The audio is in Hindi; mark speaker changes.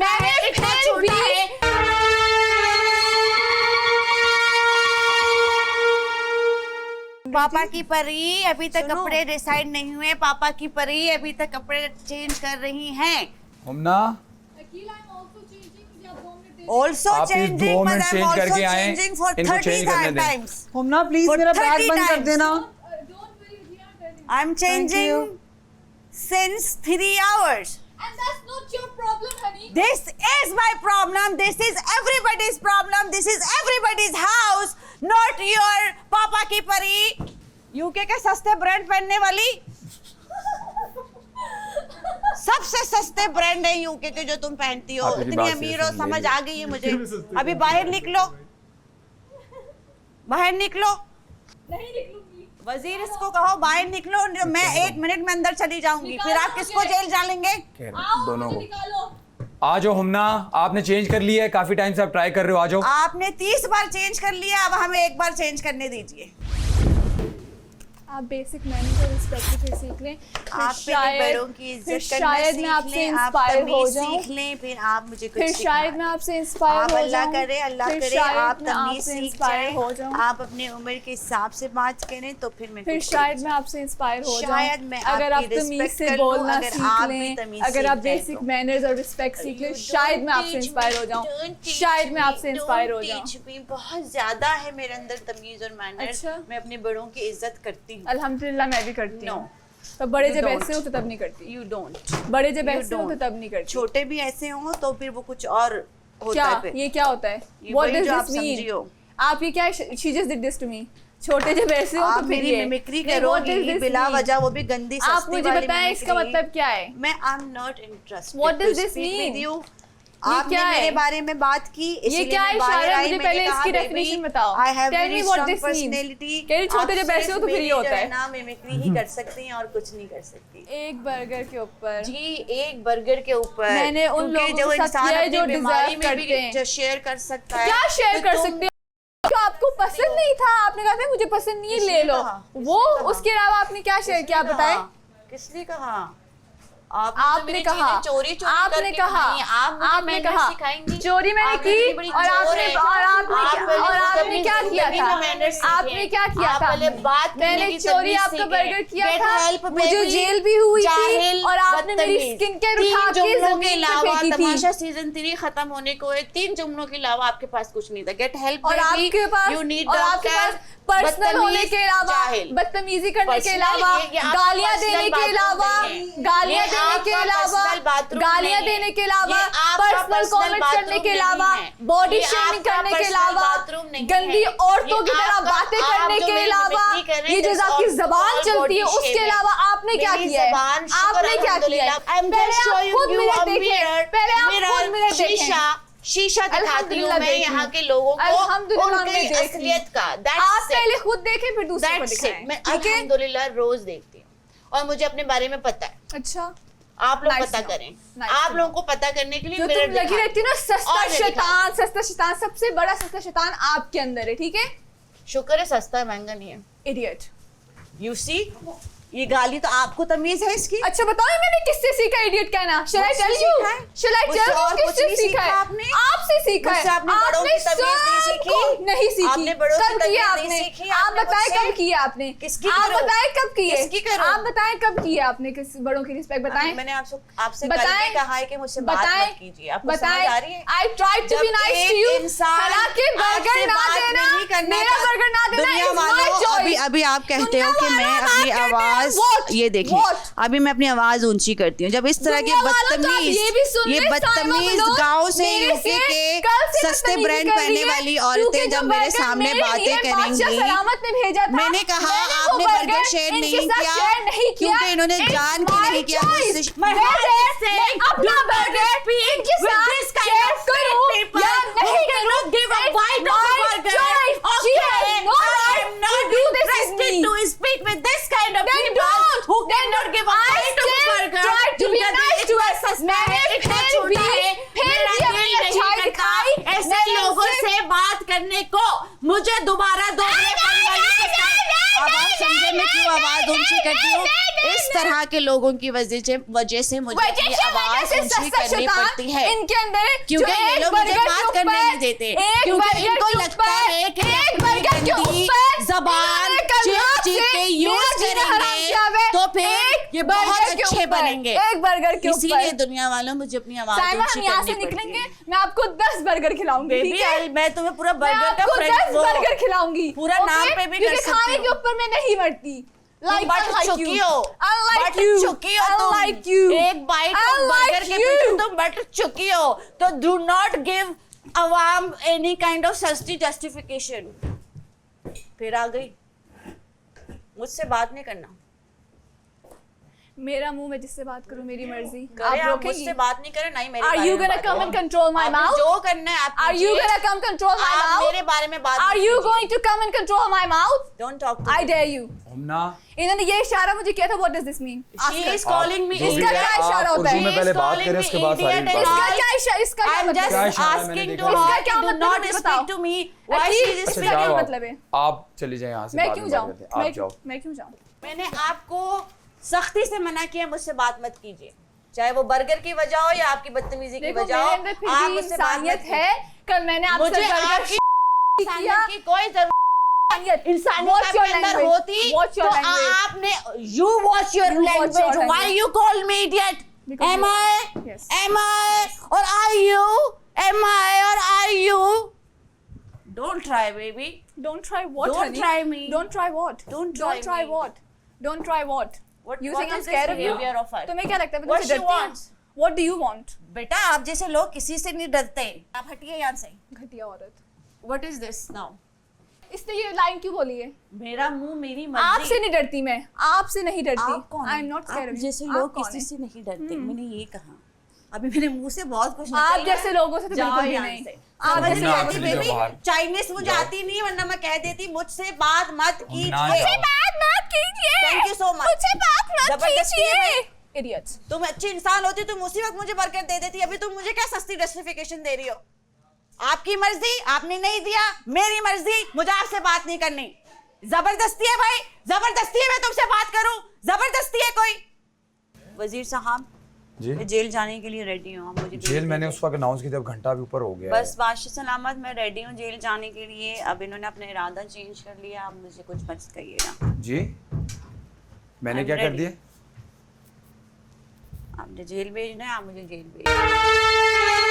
Speaker 1: सकता है, इतना छोटा है। पापा की परी अभी तक कपड़े डिसाइड नहीं हुए, पापा की परी अभी तक कपड़े चेंज कर रही हैं।
Speaker 2: हुम्ना
Speaker 1: Also
Speaker 2: आप इस
Speaker 1: changing,
Speaker 2: 2
Speaker 1: but
Speaker 2: minute
Speaker 1: I'm
Speaker 2: change
Speaker 1: also
Speaker 2: करके आए,
Speaker 1: changing for
Speaker 2: इनको
Speaker 1: 30
Speaker 2: चेंज करने दें।
Speaker 1: times.
Speaker 3: हुम्ना प्लीज
Speaker 1: For
Speaker 3: मेरा बैग
Speaker 1: 30
Speaker 3: बंद कर
Speaker 1: times.
Speaker 3: देना।
Speaker 1: I'm changing since 3 hours.
Speaker 4: And that's not your problem, honey.
Speaker 1: This is my problem. This is everybody's problem. This is everybody's house, not your पापा की परी। यूके के सस्ते ब्रांड पहनने वाली, सबसे सस्ते ब्रांड है यूके के जो तुम पहनती हो। इतनी अमीर हो, समझ आ गई है मुझे। अभी बाहर निकलो, बाहर निकलो।
Speaker 4: नहीं निकलूंगी।
Speaker 1: वजीर इसको कहो बाहर निकलो, मैं 1 मिनट में अंदर चली जाऊंगी, फिर आप किसको जेल डालेंगे?
Speaker 2: दोनों को।
Speaker 4: निकालो।
Speaker 2: आ जाओ हुम्ना, आपने चेंज कर लिया है, काफी टाइम से आप ट्राई कर रहे हो, आ जाओ।
Speaker 1: आपने 30 बार चेंज कर लिया, अब हमें 1 बार चेंज करने दीजिए।
Speaker 4: आप बेसिक मैनर्स और रिस्पेक्ट फिर सीख लें,
Speaker 1: आप बड़ों की इज्जत करना
Speaker 4: शायद मैं आपसे
Speaker 1: सीख लें, आप
Speaker 4: इंस्पायर हो
Speaker 1: तमीज
Speaker 4: जाऊं,
Speaker 1: सीख लें, फिर आप मुझे कुछ
Speaker 4: फिर शायद मैं आपसे इंस्पायर हो
Speaker 1: आप
Speaker 4: जाऊं,
Speaker 1: अल्लाह करे, अल्लाह
Speaker 4: फिर
Speaker 1: करे
Speaker 4: शायद
Speaker 1: आप
Speaker 4: मैं
Speaker 1: तमीज
Speaker 4: आपसे
Speaker 1: सीख
Speaker 4: इंस्पायर हो
Speaker 1: जाएं,
Speaker 4: जाऊं,
Speaker 1: आप अपने उम्र के हिसाब से बात करें तो फिर मैं
Speaker 4: फिर
Speaker 1: कुछ
Speaker 4: शायद
Speaker 1: करूं।
Speaker 4: मैं आपसे इंस्पायर हो
Speaker 1: शायद
Speaker 4: जाऊं,
Speaker 1: मैं
Speaker 4: अगर आप
Speaker 1: आपकी
Speaker 4: तमीज
Speaker 1: रिस्पेक्ट
Speaker 4: से
Speaker 1: कर लूं,
Speaker 4: बोलना
Speaker 1: अगर
Speaker 4: सीख
Speaker 1: आप भी
Speaker 4: लें,
Speaker 1: तमीज
Speaker 4: अगर
Speaker 1: सीख
Speaker 4: आप
Speaker 1: जाएं
Speaker 4: बेसिक
Speaker 1: तो।
Speaker 4: मैनर्स और रिस्पेक्ट सीख लें, शायद मैं आपसे इंस्पायर हो जाऊं, शायद मैं आपसे इंस्पायर हो जाऊं।
Speaker 1: बहुत ज्यादा है मेरे अंदर तमीज और मैनर्स।
Speaker 4: अच्छा।
Speaker 1: मैं अपने बड़ों की इज्जत करती हूँ।
Speaker 4: अल्हम्दुलिल्लाह मैं भी करती
Speaker 1: No.
Speaker 4: हूँ। तो बड़े
Speaker 1: You
Speaker 4: जब
Speaker 1: don't.
Speaker 4: ऐसे हो तो तब नहीं करती,
Speaker 1: यू डोंट,
Speaker 4: बड़े जब
Speaker 1: You
Speaker 4: ऐसे हो तो
Speaker 1: don't.
Speaker 4: तब नहीं करती।
Speaker 1: छोटे भी ऐसे हो तो फिर वो कुछ और होता
Speaker 4: क्या
Speaker 1: है फिर।
Speaker 4: ये क्या होता है?
Speaker 1: ये
Speaker 4: What
Speaker 1: वही
Speaker 4: does
Speaker 1: जो आप
Speaker 4: this mean?
Speaker 1: समझियो।
Speaker 4: आप ये क्या she just did this to me? छोटे जब ऐसे हो
Speaker 1: आप
Speaker 4: तो फिर
Speaker 1: मेरी
Speaker 4: ये
Speaker 1: मिमिक्री
Speaker 4: नहीं, what does
Speaker 1: करोगी
Speaker 4: this
Speaker 1: बिला
Speaker 4: mean?
Speaker 1: वजह, वो भी गंदी सस्ती
Speaker 4: आप मुझे
Speaker 1: वाली
Speaker 4: बताएं इसका
Speaker 1: मिमिक्री।
Speaker 4: मतलब क्या है?
Speaker 1: मैं I am not interested.
Speaker 4: What does this mean?
Speaker 1: आपने
Speaker 4: क्या है?
Speaker 1: मेरे बारे में बात की,
Speaker 4: ये
Speaker 1: इसीलिए
Speaker 4: क्या
Speaker 1: मैं
Speaker 4: है
Speaker 1: बाहर
Speaker 4: इशारा?
Speaker 1: आई,
Speaker 4: मुझे
Speaker 1: मैंने
Speaker 4: पहले
Speaker 1: कहा,
Speaker 4: इसकी
Speaker 1: "Baby,
Speaker 4: डेफिनेशन बताओ।
Speaker 1: I have
Speaker 4: Tell
Speaker 1: very
Speaker 4: me what
Speaker 1: strong
Speaker 4: this means."
Speaker 1: personality."
Speaker 4: कह रही छोटे
Speaker 1: आप
Speaker 4: जब ऐसे हो तो
Speaker 1: सिर्फ
Speaker 4: फिर ये
Speaker 1: मेरी
Speaker 4: होता
Speaker 1: जो
Speaker 4: है।
Speaker 1: ना मिमिक्री ही कर सकती हैं और कुछ नहीं कर सकती।
Speaker 4: एक बर्गर के ऊपर
Speaker 1: जी, एक बर्गर के ऊपर
Speaker 4: मैंने उन
Speaker 1: क्योंकि
Speaker 4: लोगों
Speaker 1: जो
Speaker 4: के साथ
Speaker 1: इंसान
Speaker 4: किया है
Speaker 1: अपनी
Speaker 4: जो
Speaker 1: बीमारी
Speaker 4: डिजर्व
Speaker 1: में भी
Speaker 4: करते हैं।
Speaker 1: जो शेयर कर सकता है।
Speaker 4: क्या शेयर
Speaker 1: तो
Speaker 4: कर
Speaker 1: तुम-
Speaker 4: सकते हो? जो आपको पसंद नहीं था, आपने कहा था मुझे पसंद नहीं है, ले लो। वो उसके अलावा आपने क्या शेयर किया बताएं?
Speaker 1: किसने कहा?
Speaker 4: आपने कहा, आपने कहा, आपने कहा चोरी मैंने की और आपने क्या किया था? आपने क्या किया था? मैंने चोरी आपका बर्गर किया था, मुझे जेल भी हुई थी और आपने मेरी स्किन केयर उठा के जमीन पे फेंकी थी।
Speaker 1: तमाशा सीजन 3 खत्म होने को है, 3 जुमलों के अलावा आपके पास कुछ नहीं था। गेट हेल्प
Speaker 4: और आपके पास पर्सनल होने के अलावा, बदतमीजी करने के अलावा, गालियां देने के अलावा, गालियां देने के अलावा, गालियां देने के अलावा, पर्सनल कमेंट करने के अलावा, बॉडी शेमिंग करने के अलावा, गंदी औरतों की तरह बातें करने के अलावा, ये जो आपकी जबान चलती है उसके अलावा आपने क्या किया है? आपने क्या किया है? पहले आप खुद मिरर देखें, पहले आप खुद मिरर देखें।
Speaker 1: शीशा दिखाती हूँ मैं यहाँ के लोगों को उनकी असलियत का।
Speaker 4: आप पहले खुद देखें फिर दूसरों को दिखाएं।
Speaker 1: मैं अल्हम्दुलिल्लाह रोज देखती हूँ और मुझे अपने बारे में पता है।
Speaker 4: अच्छा,
Speaker 1: आप लोग पता करें। आप लोगों को पता करने के लिए
Speaker 4: जो तुम लगी रहती ना सस्ता शैतान, सबसे बड़ा सस्ता शैतान आपके अंदर है, ठीक है?
Speaker 1: शुक्र है सस्ता महंगा नहीं है।
Speaker 4: इडियट।
Speaker 1: यू सी, ये गाली तो आपको तमीज है इसकी।
Speaker 4: अच्छा बताओ मैंने किससे सीखा इडियट कहना? Shall I tell you? Shall I tell you किससे सीखा है? आपसे सीखा है। आपने सबको नहीं सीखी। कब किया आपने? आप बताएं कब किया आपने? आप बताएं कब किए? आप बताएं कब किया आपने? किस बड़ों की रिस्पेक्ट बताएं?
Speaker 1: मैंने आपसे कल भी कहा है कि मुझसे बात मत कीजिए। आपको समझ आ रही है?
Speaker 4: I tried to be nice to you। हालांकि बर्गर ना देना, मेरा बर्गर ना देना is my choice।
Speaker 1: अभी आप कहते हो कि मैं अपनी आवाज, ये देखें, अभी मैं अपनी आवाज ऊंची करती हूँ जब इस तरह के बदतमीज, ये बदतमीज गांव से यूके के सस्ते ब्रांड पहनने वाली औरतें जब मेरे सामने बातें करेंगी, मैंने कहा आपने बर्गर शेयर नहीं किया क्योंकि इन्होंने जान के नहीं किया।
Speaker 4: अपना बर्गर इनके साथ शेयर करो या नहीं करो, give a bite of a burger. She has no right to do this with me.
Speaker 1: To speak with this kind of
Speaker 4: Then
Speaker 1: people
Speaker 4: don't.
Speaker 1: who cannot give a bite of a burger.
Speaker 4: Try to be nice to us. मैंने फिर भी अपनी अच्छाई दिखाई
Speaker 1: ऐसे लोगों से बात करने को। मुझे दोबारा अब आप समझे मैं क्यों आवाज ऊंची करती हूँ? इस तरह के लोगों की वजह से मुझे अपनी आवाज ऊंची करनी पड़ती है,
Speaker 4: इनके अंदर
Speaker 1: क्योंकि ये लोग मुझे बात करने नहीं देते, क्योंकि इनको लगता है कि गंदी जबान चीख के यूज करेंगे तो फिर ये बहुत अच्छे बनेंगे।
Speaker 4: एक बर्गर के ऊपर
Speaker 1: इसीलिए दुनिया वालों मुझे अपनी आवाज ऊंची
Speaker 4: यहाँ से
Speaker 1: करनी पड़ती
Speaker 4: निकलेंगे,
Speaker 1: है।
Speaker 4: मैं आपको 10 बर्गर खिलाऊंगी, ठीक है?
Speaker 1: मैं तुम्हें पूरा
Speaker 4: मैं
Speaker 1: बर्गर का
Speaker 4: आपको 10
Speaker 1: वो
Speaker 4: बर्गर खिलाऊंगी,
Speaker 1: पूरा नाम पे भी कर
Speaker 4: क्योंकि
Speaker 1: सकती
Speaker 4: खाने
Speaker 1: हूँ।
Speaker 4: के ऊपर मैं नहीं मरती।
Speaker 1: बट चुकी हो,
Speaker 4: Unlike
Speaker 1: बट
Speaker 4: you,
Speaker 1: चुकी हो तुम।
Speaker 4: unlike you,
Speaker 1: एक बाइट
Speaker 4: unlike
Speaker 1: बर्गर के
Speaker 4: you.
Speaker 1: पीछे तुम बट चुकी हो, तो do not give Awam any kind of सस्ती जस्टिफिकेशन। फिर आ गई, मुझसे बात नहीं करना।
Speaker 4: मेरा मुंह में जिससे बात करूं मेरी मर्जी,
Speaker 1: आप
Speaker 4: रोकेंगी?
Speaker 1: मुझसे बात नहीं करें, नहीं मेरे
Speaker 4: Are
Speaker 1: बारे
Speaker 4: you
Speaker 1: में
Speaker 4: gonna
Speaker 1: बात
Speaker 4: come
Speaker 1: करो।
Speaker 4: and control my
Speaker 1: आपने
Speaker 4: mouth?
Speaker 1: जो करना है आप
Speaker 4: Are you
Speaker 1: कीजिए।
Speaker 4: gonna come control my
Speaker 1: आप
Speaker 4: mouth?
Speaker 1: मेरे बारे में बात
Speaker 4: Are
Speaker 1: मत
Speaker 4: you
Speaker 1: कीजिए।
Speaker 4: going to come and control my mouth?
Speaker 1: Don't talk to
Speaker 4: I
Speaker 1: me.
Speaker 4: dare you.
Speaker 2: हमना
Speaker 4: इन्होंने ये इशारा मुझे किया था, what does this mean? Ask
Speaker 1: She
Speaker 4: her.
Speaker 1: is calling me
Speaker 2: जो भी
Speaker 4: इसका
Speaker 2: है,
Speaker 4: क्या
Speaker 1: idiot.
Speaker 4: इशारा
Speaker 2: आप
Speaker 4: होता है?
Speaker 2: उर्दू में पहले बात करें, उसके बाद सारी
Speaker 1: Idiot and
Speaker 2: बात।
Speaker 4: इसका क्या इशारा, इसका क्या
Speaker 1: I'm
Speaker 4: मतलब
Speaker 1: just
Speaker 2: क्या
Speaker 4: है?
Speaker 2: इशारा है?
Speaker 1: asking
Speaker 2: मैंने
Speaker 1: to
Speaker 2: देखा।
Speaker 1: her
Speaker 4: इसका क्या
Speaker 1: to do
Speaker 4: मतलब
Speaker 1: not
Speaker 4: है?
Speaker 1: speak
Speaker 4: बताओ।
Speaker 1: to me. Why she is
Speaker 2: अच्छा
Speaker 4: इसका
Speaker 2: जाओ
Speaker 4: क्या
Speaker 2: आप।
Speaker 4: मतलब है?
Speaker 2: आप चले जाए यहाँ से,
Speaker 4: मैं
Speaker 2: बाद
Speaker 4: क्यों
Speaker 2: में
Speaker 4: जाऊं?
Speaker 2: बात करते हैं। आप जाओ।
Speaker 4: मैं क्यों जाऊं?
Speaker 1: मैंने आपको सख्ती से मना किया, मुझसे बात मत कीजिए, चाहे वो बर्गर की वजह हो या आपकी बदतमीजी की
Speaker 4: देखो
Speaker 1: वजह
Speaker 4: मेरे
Speaker 1: हो।
Speaker 4: अंदर फिर
Speaker 1: आप
Speaker 4: भी
Speaker 1: मुझसे बात मत
Speaker 4: इंसानियत
Speaker 1: कीजिए।
Speaker 4: है। कल मैंने आपसे
Speaker 1: मुझे
Speaker 4: बर्गर
Speaker 1: आपकी
Speaker 4: किया।
Speaker 1: इंसानियत की कोई जरूरत
Speaker 4: इंसानियत
Speaker 1: इंसानियत आपके अंदर होती
Speaker 4: What's your
Speaker 1: तो
Speaker 4: language?
Speaker 1: आपने you watch your
Speaker 4: You watch your
Speaker 1: language. Why
Speaker 4: language.
Speaker 1: you call me idiot?
Speaker 4: Because
Speaker 1: Am
Speaker 4: you-
Speaker 1: I?
Speaker 4: Yes.
Speaker 1: Am I? Or are you? Am I or are you? Don't try, baby.
Speaker 4: Don't try what,
Speaker 1: Don't
Speaker 4: honey?
Speaker 1: try me.
Speaker 4: Don't try what?
Speaker 1: Don't try me.
Speaker 4: what? Don't try what?
Speaker 1: What-
Speaker 4: You
Speaker 1: what
Speaker 4: think I'm
Speaker 1: is this
Speaker 4: scared of you?
Speaker 1: behavior of her?
Speaker 4: तुम्हें क्या लगता है मैं
Speaker 1: What
Speaker 4: तुमसे
Speaker 1: she
Speaker 4: डरती हूँ?
Speaker 1: wants?
Speaker 4: What do you want?
Speaker 1: बेटा आप जैसे लोग किसी से नहीं डरते, आप हटिए यहाँ से।
Speaker 4: घटिया औरत।
Speaker 1: What is this now?
Speaker 4: इसने ये लाइन क्यों बोली है?
Speaker 1: मेरा मुंह मेरी मर्जी।
Speaker 4: आपसे नहीं डरती मैं, आपसे नहीं डरती।
Speaker 1: आप कौन
Speaker 4: आई एम
Speaker 1: हैं?
Speaker 4: नॉट स्कैर्ड
Speaker 1: आप
Speaker 4: ऑफ यू।
Speaker 1: जैसे लोग किसी से नहीं डरते, मैंने ये कहा। अभी मेरे मुंह से बहुत कुछ निकल
Speaker 4: आप
Speaker 1: गया।
Speaker 4: जैसे लोगों से तो
Speaker 1: जाओ
Speaker 4: बिल्कुल भी
Speaker 1: यहाँ
Speaker 4: नहीं।
Speaker 1: से।
Speaker 4: आप
Speaker 1: समझ
Speaker 4: जैसे
Speaker 1: नहीं
Speaker 2: आप
Speaker 1: आती
Speaker 2: चली जाओ
Speaker 1: बेबी,
Speaker 2: बाहर।
Speaker 1: चाइनीज मुझे
Speaker 2: जाओ।
Speaker 1: आती नहीं, वरना मैं कह देती मुझसे बात मत
Speaker 2: ना
Speaker 1: कीजिए।
Speaker 2: जाओ।
Speaker 4: बात मत कीजिए।
Speaker 1: Thank you so much.
Speaker 4: मुझसे बात मत
Speaker 1: जबरदस्ती है
Speaker 4: कीजिए।
Speaker 1: भाई।
Speaker 4: Idiots.
Speaker 1: तुम अच्छी इंसान होती तुम उसी वक्त मुझे बर्गर दे देती, अभी तुम मुझे क्या सस्ती जस्टिफिकेशन दे रही हो? आपकी मर्जी, आपने नहीं दिया, मेरी मर्जी, मुझे आपसे बात नहीं करनी। जबरदस्ती है भाई, जबरदस्ती है मैं तुमसे बात करूं, जबरदस्ती है कोई। वजीर साहब
Speaker 2: जी
Speaker 1: मैं जेल जाने के लिए रेडी हूँ, आप मुझे
Speaker 2: जेल मैंने उस वक्त अनाउंस किया जब घंटा भी ऊपर हो गया
Speaker 1: बस बादशाह सलामत मैं रेडी हूँ जेल जाने के लिए। अब इन्होंने अपना इरादा चेंज कर लिया, आप मुझे कुछ मत कहिएगा।
Speaker 2: है। जी मैंने
Speaker 1: I'm
Speaker 2: क्या कर
Speaker 1: ready.
Speaker 2: दिया?
Speaker 1: आपने जेल भेजना है, आप मुझे जेल भेजना।